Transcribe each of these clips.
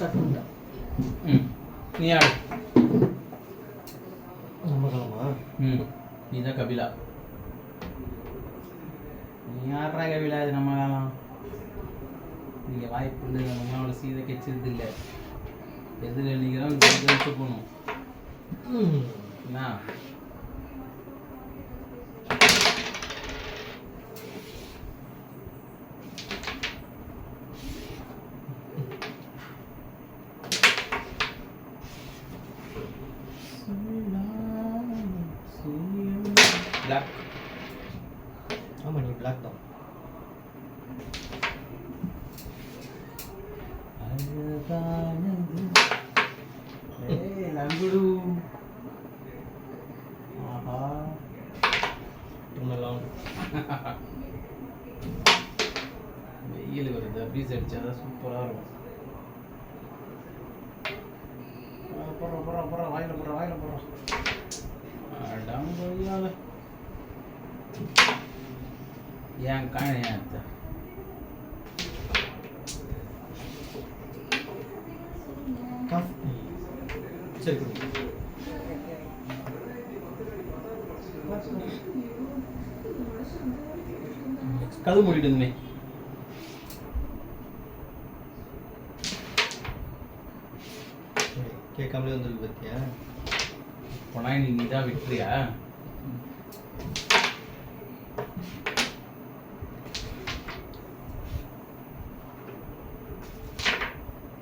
Start பண்ணிட்டேன். நீ ஆடு. நம்ம கிளம்பா. நீ தான் கபிலா. நீ யாரா கபிலா? இது நம்ம காலம். நீங்கள் வாய்ப்பு இல்லை. நம்மளோட சீதை கெச்சது இல்லை. எதில் நிற்கிறோம் எடுத்து போகணும். என்ன பிளாக். ஆமாம், நீ பிளாக் தான். நங்குடு. ஆஹா, வெயில் வருது. பீஸ் அடிச்சாதான் சூப்பராக இருக்கும். போடுற வாயில போடுற அடங்கொய்யால ஏன் காண ஏன் அத்தை சரி கொடுங்க. கது மூடிடுங்கண்ணே. கேட்காமலே வந்துருக்கு பார்த்தியா? போனா நீ தான் விட்டுறியா?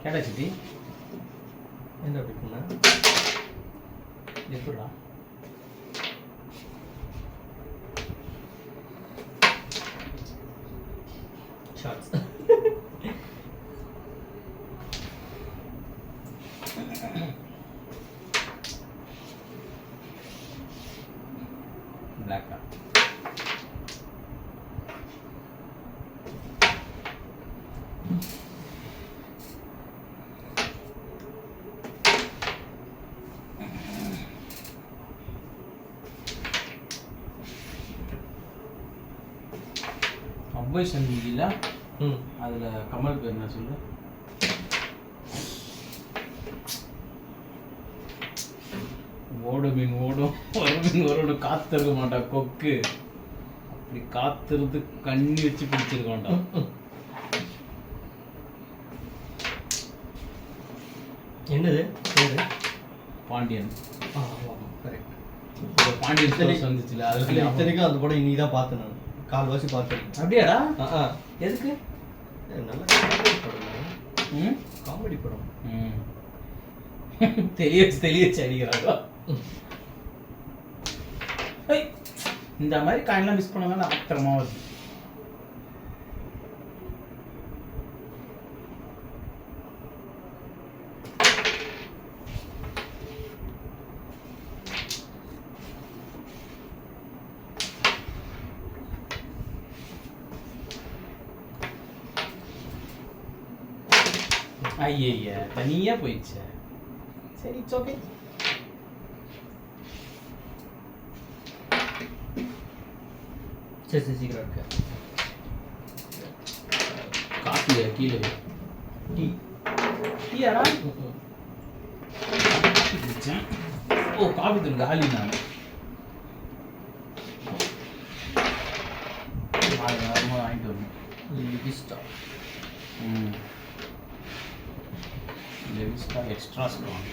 கேட்டா சிட்டி என்ன அப்படி பண்ண? எப்படா ஷார்ட்ஸ் பிளாக்கா? அவ்வை சந்தியில அதுல கமல் பேர் என்ன சொல்லு? ஓடு மீன் ஓடும், ஒரு மீன் ஓடும், காத்திருக்க மாட்டா கொக்கு. அப்படி காத்திருந்து கண்ணி வச்சு பிடிச்சிருக்க மாட்டான். என்னது பேரு? பாண்டியன். கரெக்ட். பாண்டியன் ஸ்டோர்ஸ் வந்துச்சுல, அதுல இத்தனைக்கும் அந்த படம் இன்னைக்கு தான் பார்த்தேன். நான் கால்வாசி பார்த்தேன். அப்படியாடா? எதுக்கு? நல்ல காமெடி படம். காமெடி படம். தெளிய வச்சு அடிக்கிறாங்க. இந்த மாதிரி காயின்லாம் மிஸ் பண்ணாங்க ஆத்திரமா வருது. ஐயா தனியா போயிடுச்சு. சரி, இட்ஸ் ஓகே. சரி சீக்கிரம் இருக்க. காஃபியா கீழே? டீ. டீயாடா? காஃபி குடிச்சேன். ஓ, காஃபி தூள் காலி. நான் வாங்கிட்டு வரணும். லிவிஸ்டா. Livista extra strong.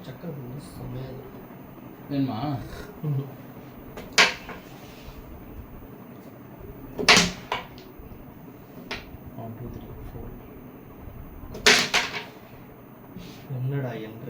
சக்கரை வந்து செம்மையாக இருக்கு. வேணுமா? 1 2 3 4. என்னடா என்ற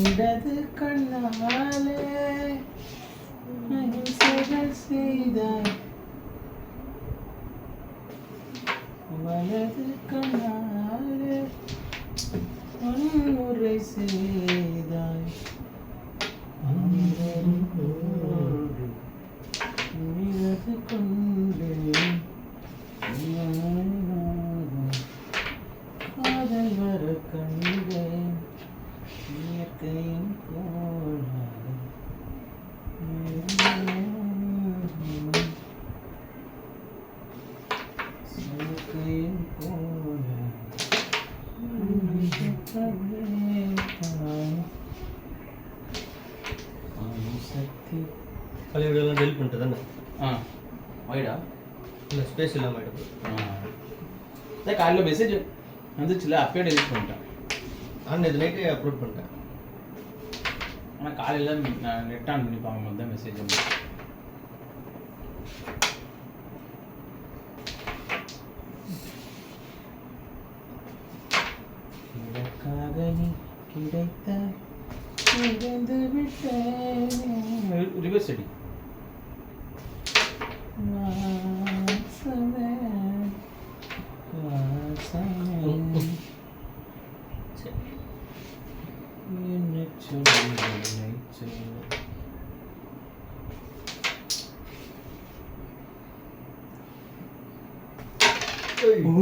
இடது கண்ணாலே அகிம்சைகள் செய்தாய், வலது கண்ணாலே வன்முறை செய்தாய். வாழ்க்கையின் கோளாறு. வாழ்க்கையின் கோளாறு. சக்தி. பழைய வீடியோலாம் டெலிட் பண்ணிட்டு தானே? ஆ வைடா. இல்லை ஸ்பேஸ் இல்லாமல் ஆகிடுது. அதான் காலையில் மெசேஜ் வந்துச்சுல, அப்பயே டெலிட் பண்ணிட்டேன். நான் இது நைட்டே அப்லோட் பண்ணிட்டேன். ஆனால் காலையில் நான் நெட் ஆன் பண்ணி பார்க்கும்போது தான் மெசேஜ் வந்து. எனக்காக நீ கிடைத்த இழந்து விட்டேன். ரிவர்ஸ் அடி. வாசமே, வாசமே. சரி. என்ன சொல்ல சொல்ல.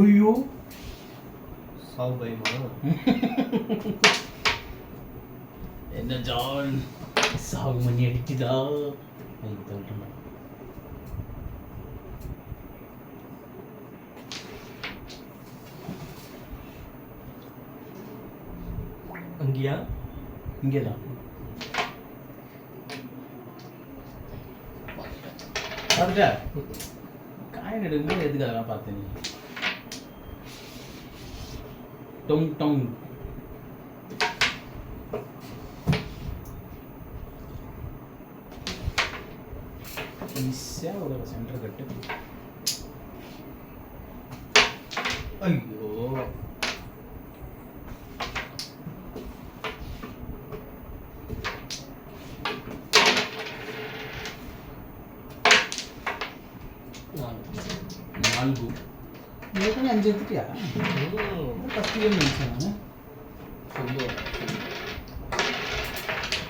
ஐயோ சாவு பயமா? என்ன ஜான் சாவு மணி அடிக்குதா? ஐயோ தள்ளுறேன். அங்கேயா? இங்கே தான் பார்த்துட்டா? காயின் எடுக்கும்போது எதுக்கு அதெல்லாம் பார்த்து நீ? டொங் டொங். ஈஸியாக ஒரு சென்டர் கட்டு. ஐயோ நான்கு. ஏற்கனவே 5 எடுத்துட்டியா? ஃபஸ்ட் கேம் நினச்சேன் நான். சொல்லுவேன்.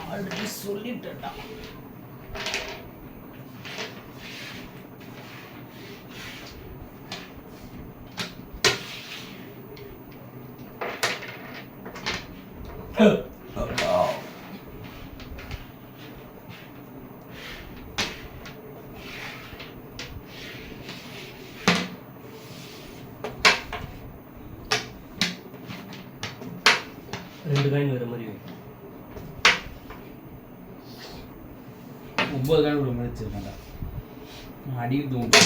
ஆல்ரெடி சொல்லிட்டேன்டா. ரெண்டு காயின் வேறு மாதிரி 9 காயின் ஒரு மாதிரி வச்சிருக்கேன்டா. அடிக்கிறது உண்டு.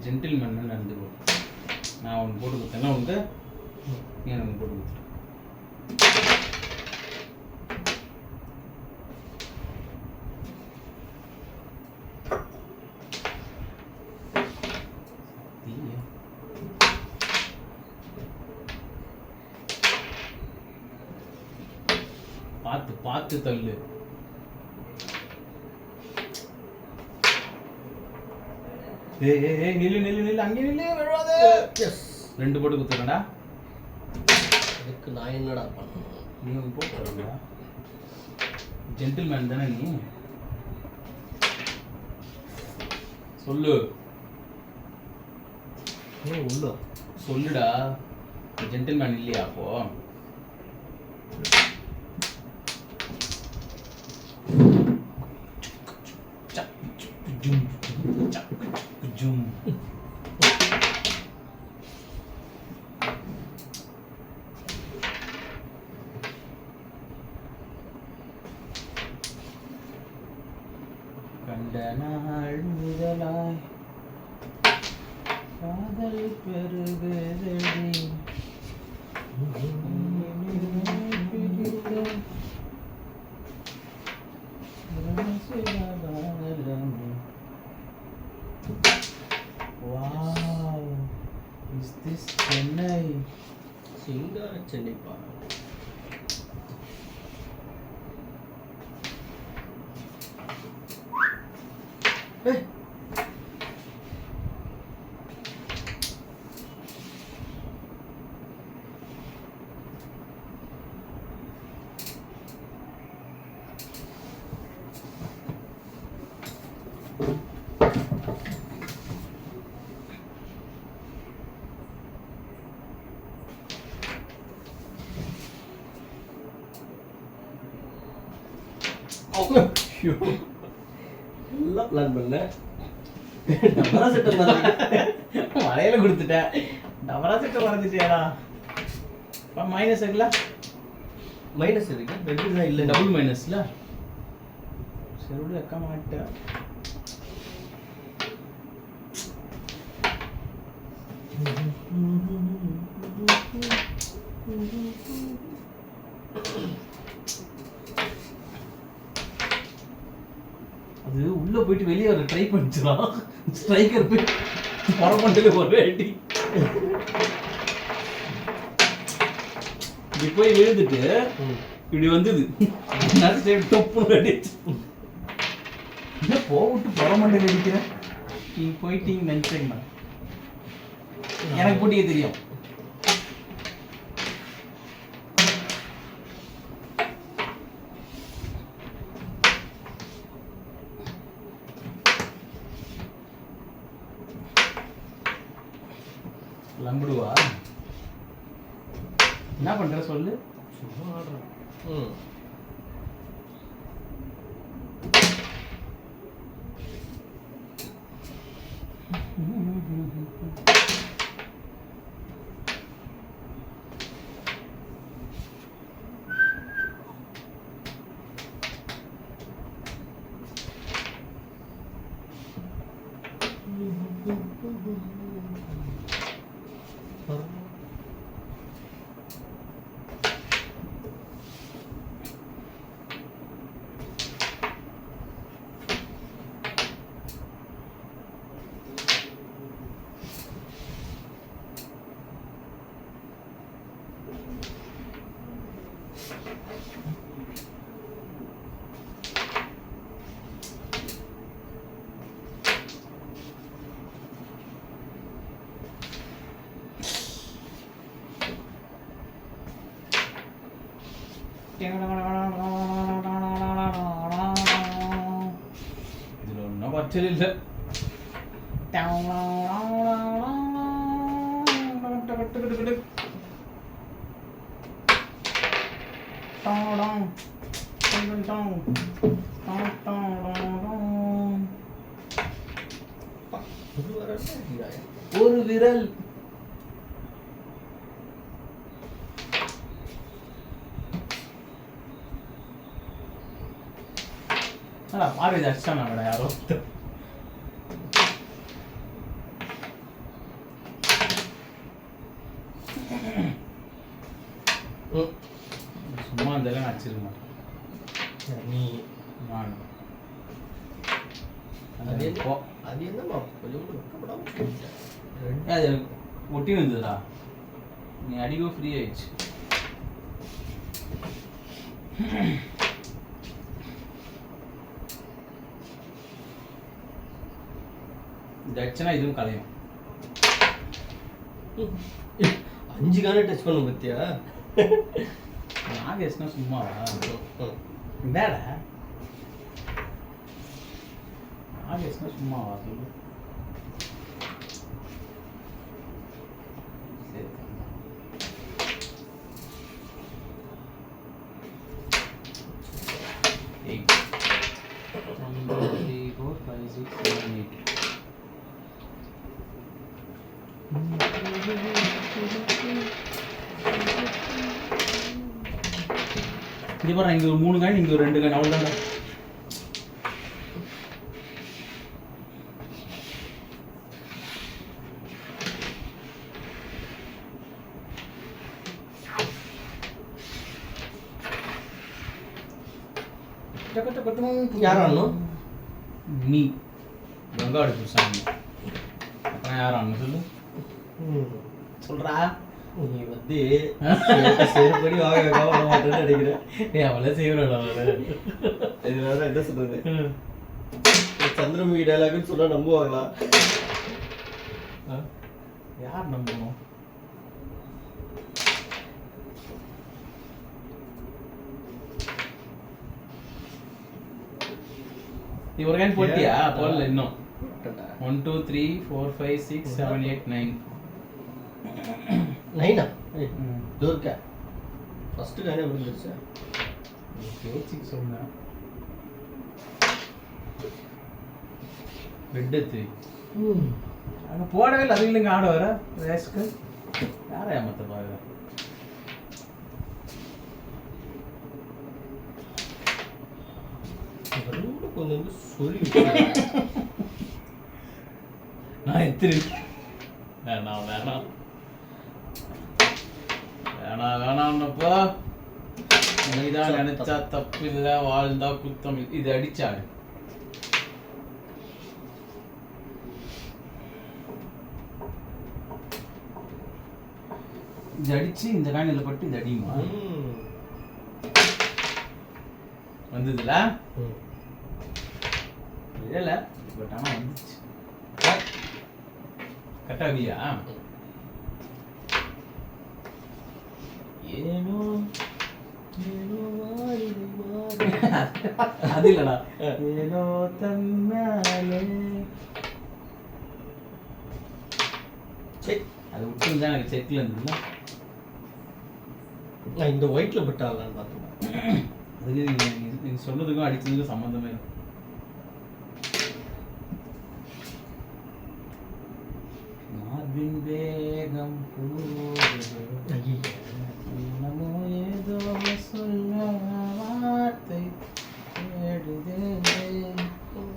ஜென்டில்மேன் நடந்துக்கோ. நான் ஒன்று போட்டு கொடுத்தேன்னா உனக்கு, நீ ஒன்று போட்டு கொடுத்துரு. பார்த்து பார்த்து தள்ளு. நில்லு நில்லு நில்லு, அங்கே நில்லு, விழாத. எஸ். 2 போட்டு கொடுத்துருக்கேன்டா. அதுக்கு நான் என்னடா பண்ணணும்? நீ ஒன்று போட்டு ஜென்டில்மேன் தானே நீ? சொல்லு. உள்ள சொல்லுடா. ஜென்டில்மேன் இல்லையா அப்போ? கண்ட நாள் முதலாய் காதல் பெருகுதடி. Wow, is this Chennai? சிங்கார சென்னைப்பா. ஐயோ, நல்லா பிளான் பண்ணேன். டபரா செட்டை வளையல கொடுத்துட்டேன். டபரா செட்டை மறந்துட்டியாடா. மைனஸ் இருக்குல்ல? மைனஸ் இருக்கு, ரெண்டு தான் இல்லை. டபுள் மைனஸ்ல சரி விடு, வைக்க மாட்டேன். அது உள்ள போயிட்டு வெளியே வர ட்ரை பண்ணிச்சுதான். ஸ்ட்ரைக்கர் போய் பரமண்டல ஒரு அடி இப்படி போய் விழுந்துட்டு இப்படி வந்தது. டொப்புன்னு அடிச்சு போட்டு பரமண்டல அடிக்கிறேன். நீங்க போயிட்டீங்க நினைச்சீங்கண்ணா. எனக்கு போட்டியே தெரியும். லம்புடுவா என்ன பண்ற சொல்லு. சும்மா ஆடுறேன். இதுல ஒன்றும் குறைச்சல் இல்லை. ஒரு விரல் பார்வை அடிச்சாங்க யாரோ. சும்மா இருந்தாலும் அடிச்சிருக்க மாட்டேன். நீ நான் அது என்னம்மா கொஞ்சம் கூட வெக்கப்படாம அது ஒட்டி வந்ததுடா. நீ அடிக்கோ ஃப்ரீ ஆயிடுச்சு. இந்த அடிச்சனா இதுவும் கலையும். 5 கான டச் பண்ண பத்தியா? நாகேஷ்னா சும்மாவா? என்னடா நாகேஷ்னா சும்மாவா சொல்லு. சரி 8 1 2 3 4 5 6 7 8. இங்க பாரு, இங்க ஒரு 3 காயின், இங்க ஒரு 2 காயின், அவ்வளவுதான். யார் ஆடணும்? நீ வெங்காடு புருஷாங்க. அப்புறம் யார் ஆடணும் சொல்லு. சொல்றா. நீ வந்து செயல்படி வாங்க மாட்டேன்னு நினைக்கிறேன். அவளை செய்யறோம். இதனால என்ன சொல்றது, சந்திரமுகி டைலாக்னு சொன்னா நம்புவாங்களா? யார் நம்பணும்? நீ ஒரு காயின் போட்டியா? போடல இன்னும். போட்டேன்டா. 1 2 3 4 5 6 7 8 9. 9 ஏய் தூர்க்க ஃபர்ஸ்ட் காயினே விழுந்துருச்சு. யோசிச்சு சொன்னேன். பெட் எடுத்து அங்கே போடவே இல்லை. அது இல்லைங்க ஆட வர ரேஸ்க்கு யாரை ஏமாத்த பாருங்க. ரொம்ப கொஞ்சம் சொல்லி நான் எத்திரி வேணாம் வேணாம் வேணாம் வேணாம்னப்பா. நீதான் நினைச்சா தப்பு இல்லை, வாழ்ந்தா குத்தம். இது அடிச்சாடு. இது அடிச்சு இந்த காணில பட்டு இது அடியுமா? வந்ததுல இல்ல பட் ஆனா வந்துச்சு. கட்டாகலையா? ஏனோ அது இல்லடா. ஏனோ தன்னாலே அது விட்டு தான் எனக்கு செக்ல இருந்ததுல. நான் இந்த ஒயிட்ல பட்டாங்களான்னு பார்த்தேன். அதுக்கு நீங்க சொன்னதுக்கும் அடிச்சதுக்கும் சம்மந்தமே இல்லை. மார்பின் வேகம் என்னமோ ஏதோ சொல்ல வார்த்தை தேடுதே.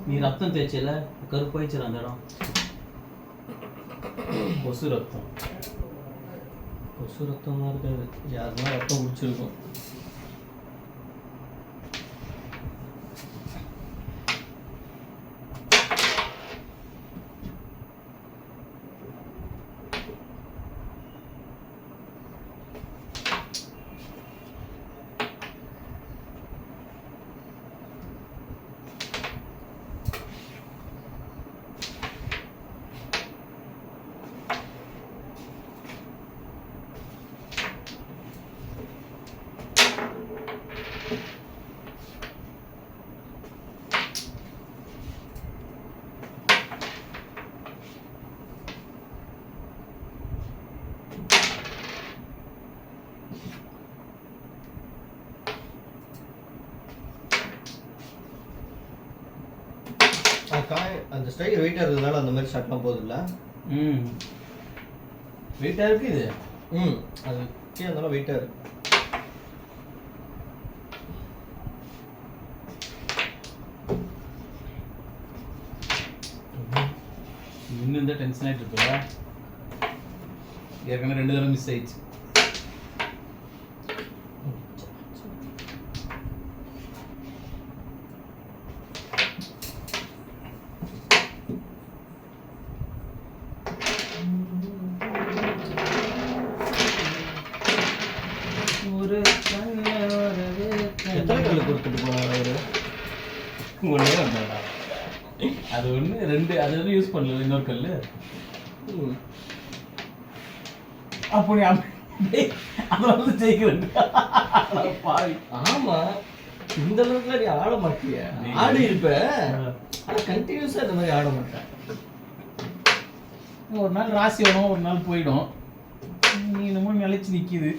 நீ ரத்தம் தேய்ச்சல கருப்பாயிச்சுல அந்த இடம். கொசு ரத்தம். கொசு ரத்தமாக இருக்காது, யாருன்னா ரத்தம் குடிச்சிருக்கும். அந்த ஸ்டைல் வெயிட்டாக இருக்கிறதுனால அந்த மாதிரி ஷர்ட்லாம் போகுதுல்ல. வெயிட்டாக இருக்கு இது. அது கீழே இருந்தாலும் வெயிட்டாக இருக்கு. இன்னும் இந்த டென்ஷன் ஆகிட்டு இருப்பா. ஏற்கனவே 2 தடவை மிஸ் ஆயிடுச்சு. எத்தனை கல் கொடுத்துட்டு போனாங்க அவரு? ஒன்றே வந்தாடா. அது ஒன்று 2 அது வந்து யூஸ் பண்ணல. இன்னொரு கல் அப்போ நீ அதை வந்து ஜெயிக்கிறேன். ஆமா, இந்த அளவுக்குலாம் நீ ஆட மாட்டிய. ஆடி இருப்ப, ஆனா கண்டினியூஸா இந்த மாதிரி ஆட மாட்டேன். ஒரு நாள் ராசி வரும், ஒரு நாள் போயிடும். நீ என்னமோ நிலைச்சு நிற்கிது.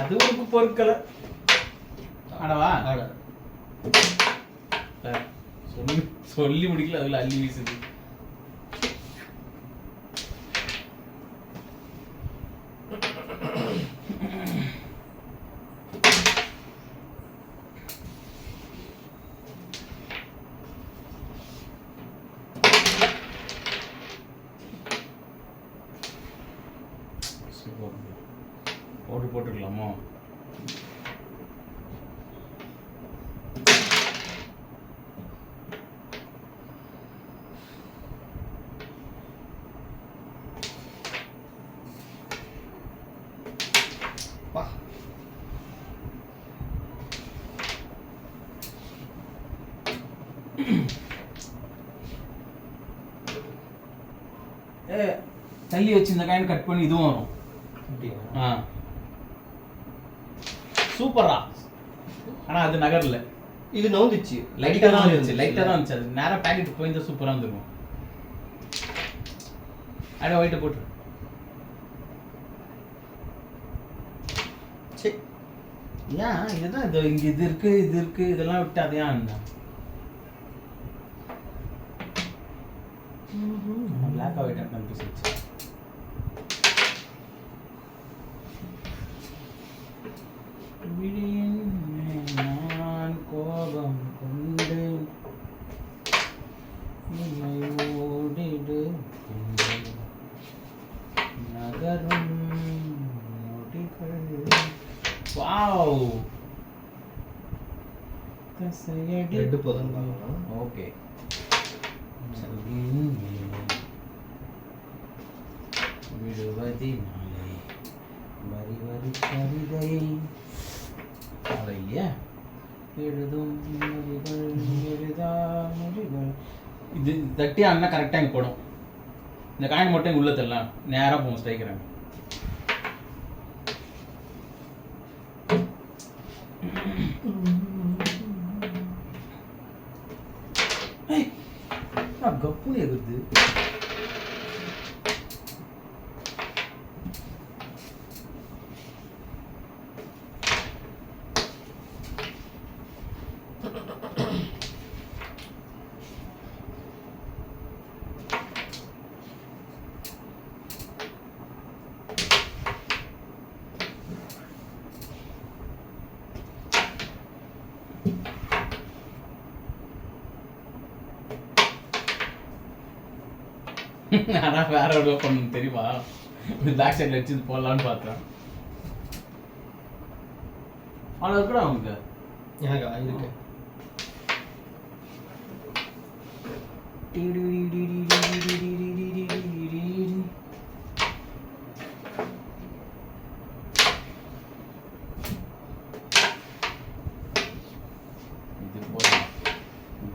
அது ஒரு பொருட்களை ஆடவா ஆட சொல்லி முடிக்கல, அதுல அள்ளி வீசுது. போட்டுக்கலாமோ? தள்ளி வச்சு இந்த காயின் கட் பண்ணி இதுவும் வரும். சூப்பரா. ஆனா அது நகர்ல இது நவுந்துச்சு. லைட்டாக தான் இருந்துச்சு அது நேராக பேக்கெட் போயிருந்தா சூப்பராக இருந்திருக்கும். அப்படியே ஒயிட்டை போட்டுரு. சரி. ஏன் இதுதான் இங்கே இது இருக்கு இதெல்லாம் விட்டு அது ஏன் பிளாக் ஒயிட் கன்ஃபியூஸ். நான் கோபம் கொண்டு ஓடிடு நகரும் நொடிகள். வாவ் ரெண்டு போதும் பார்க்கலாம். ஓகே விடுவதினாலே வரி வரி கவிதை அதை இல்லையா எழுதும் மொழிகள் எழுதா மொழிகள். இது தட்டி அண்ணா கரெக்டாக இங்கே போடும். இந்த காயின் மட்டும் இங்கே உள்ள தரலாம், நேராக போகும் ஸ்ட்ரைக்கிறாங்க. கப்புனு எகுது. ஆனால் வேற எவ்வளோ பண்ணணும் தெரியுமா? பேக் சைடில் வச்சு போடலான்னு பார்த்தேன். அவ்வளோ கூட அவங்க இருக்கு. இது போதும்.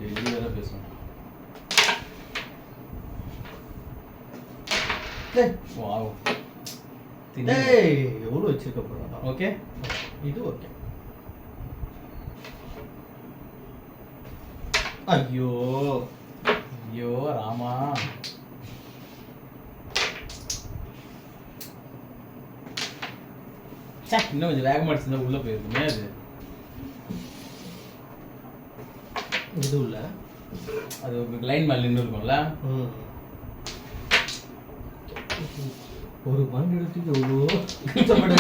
டெய்லி வேற பேசுவோம். வாவ் எவ்வளோ வச்சிருக்க போறா? ஓகே இது ஓகே. ஐயோ ஐயோ ராமா. இன்னும் கொஞ்சம் வேகமாக அடிச்சிருந்தா உள்ள போயிருக்குமே. இது உள்ள அது லைன் மேல நின்று இருக்கும்ல. ஒரு பாயிண்ட் எடுத்துட்டு எவ்வளோ கஷ்டப்பட்டு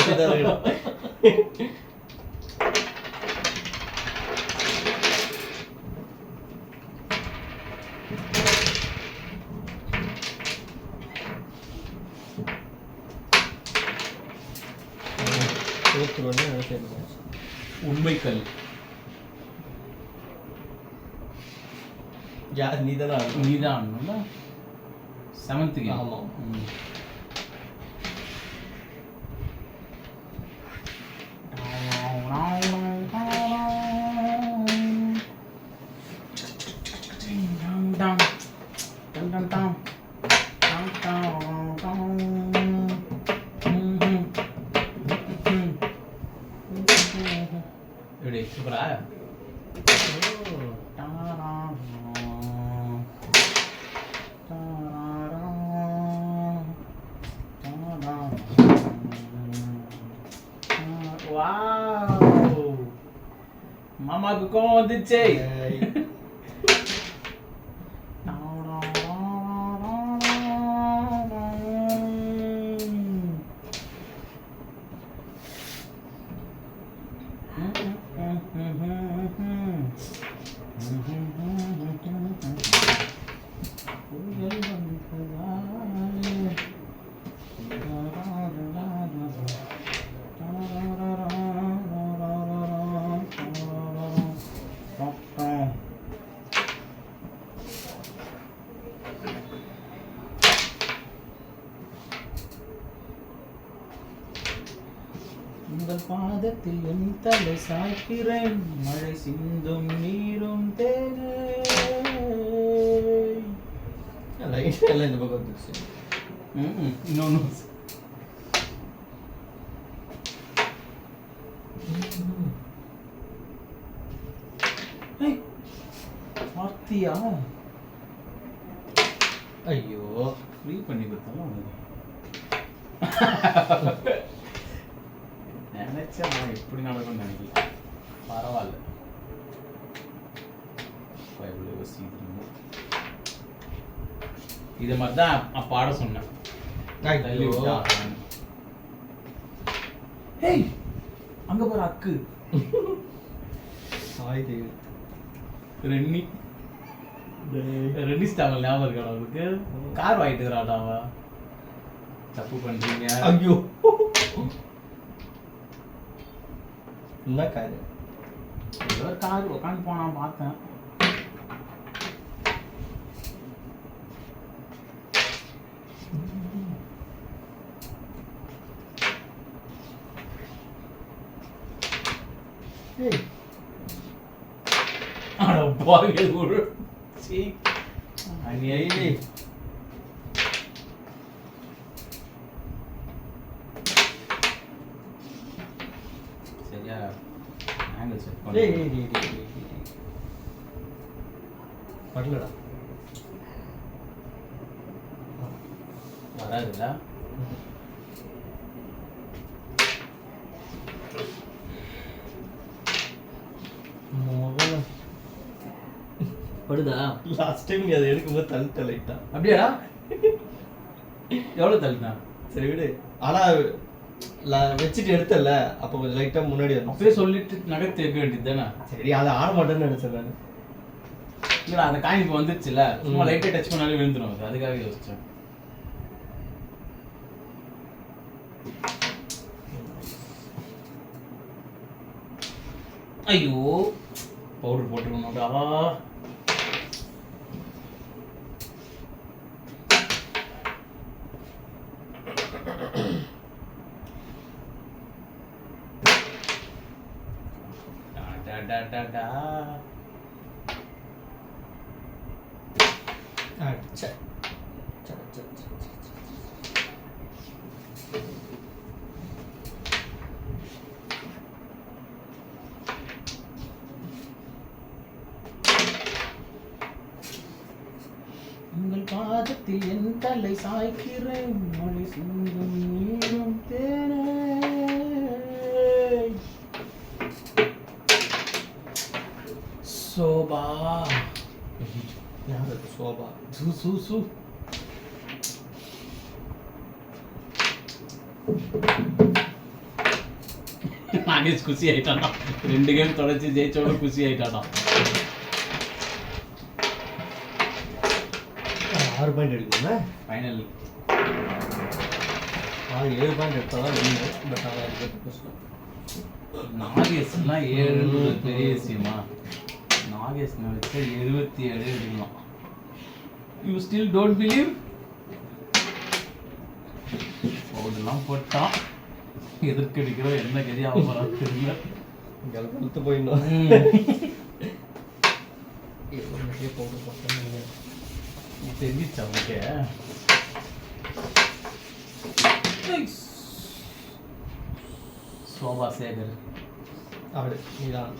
உண்மைக்கல். யார்? நீதான் செவன்த்துக்கு. ஆமாம். எப்படி சூப்பரா? மாமாக்கு கோவம் வந்துச்சு. உங்கள் பாதத்தில் என் தலை சாய்க்கிறேன், மழை சிந்தும் நீரும் தேனே. எல்லாம் இந்த பக்கம் வந்துருச்சு. இன்னொன்று பாத்தியா? ஐயோ ஃப்ரீ பண்ணி கொடுத்தாலும் உனக்கு நினைச்சா நான் எப்படி நடக்கும்னு நினைக்கல. பரவாயில்ல. இவ்வளோ யோசிக்கிறீங்க. இதை மாதிரி தான் பாட சொன்னேன். தள்ளி விட்டா. ஹேய் அங்க பாரு அக்கு. சாய் தேவி ரென்னி ரென்னி ஸ்டாவல் ஞாபகம் இருக்கா அவருக்கு? கார் வாங்கிட்டு இருக்கிறாடா அவ. தப்பு பண்றீங்க. ஐயோ என்ன காரு? ஏதோ கார் உட்காந்து போனான் பார்த்தேன். ஏய் அட பாவிகள் ஒரு சீ அநியாயி. சரியா ஆங்கிள் செட் டேய் பண்ணு. வரலடா. வராதுல்ல. மொதல்ல படுதா? லாஸ்ட் டைம் நீ அதை எடுக்கும்போது தள்ளிட்ட லைட்டா. அப்படியாடா? எவ்வளோ தள்ளினா? சரி விடு. ஆனா வச்சுட்டு எடுத்தல அப்ப கொஞ்சம் லைட்டா முன்னாடி வரணும். அப்படியே சொல்லிட்டு நகர்த்தி வைக்க வேண்டியது தானே? சரி அதை ஆட மாட்டேன்னு நினைச்சேன் நான். இல்லடா அந்த காயின் இப்போ வந்துருச்சுல, சும்மா ம். லைட்டாக டச் பண்ணாலே விழுந்துடும். அது அதுக்காக யோசிச்சேன். ஐயோ பவுடர் போட்டுருக்கணும்டா. டா டா டா டா. அச்சா. உங்கள் பாதத்தில் என் தலை சாய்க்கிறேன், மொழி சிந்தும் நீரும் தேனே. சோபா யார் அது? சோபா. சு சு சு. நாகேஷ் குஷி ஆயிட்டானா? 2 கேம் தொடர்ச்சி ஜெயிச்சோட குஷி ஆயிட்டானா? 6 பாயிண்ட் எடுக்கணும்னா ஃபைனல் 7 பாயிண்ட் எடுத்தாதான் வின்னு. பட் அவன் அதுக்கு கஷ்டம். நாகேஷ்லாம் 7 பெரிய விஷயமா? நாகேஷ் நினைச்சா 77 எடுக்கலாம். You still don't believe? பவுடர்லாம் போட்டான். எதற்கு அடிக்கிறோம் என்ன கதி ஆக தெரியல. இங்கே கொடுத்து போயிடணும். நிறைய பவுடர் போட்டேன். தெரிஞ்சிச்சா உனக்கு? சோபா சேகர் அப்படி நீதான்.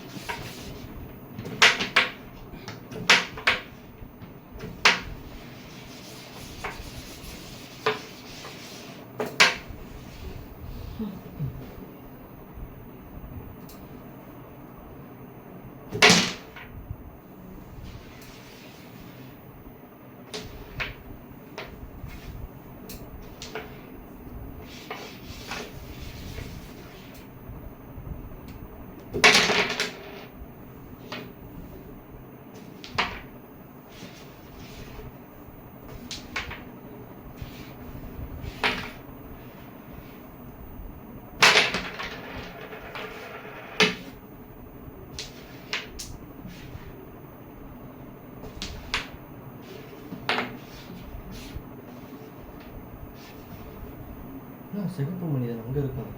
சிகப்பு மனிதன் அங்க இருக்கான்.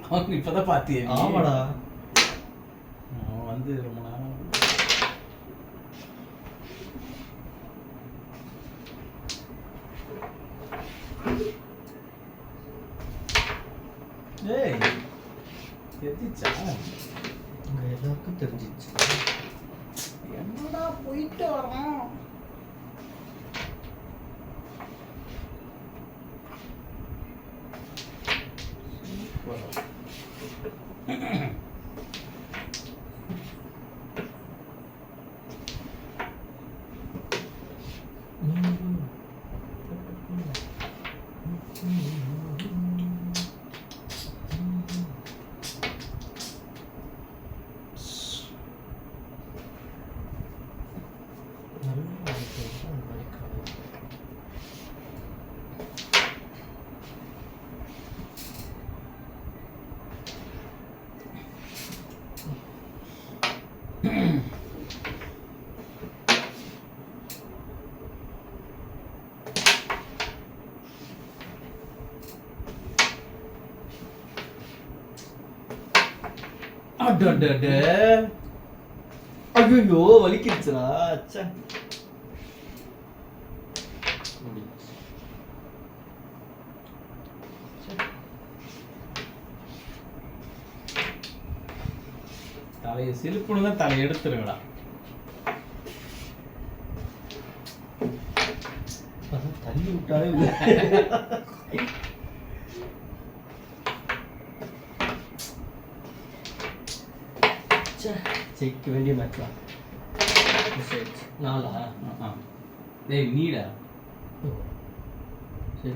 அவன் இப்பதான் பாத்தியே? ஆமாடா. அவன் வந்து ரொம்ப நேரம் ஏய் தெரிஞ்சிச்சா? அங்க எல்லாருக்கும் தெரிஞ்சிச்சு. என்ன நான்டா போயிட்டு வரோம். அடடட. ஐயோ வலிக்கிடுச்சுடா. அச்சா. தலையை சிலுப்புன்னு தான் தலையை எடுத்துருங்கடா. தள்ளி விட்டாலே இல்லை. ஜெயிக்க வேண்டிய மேட்ச்லாம். நாளா? டேய் நீடா. சரி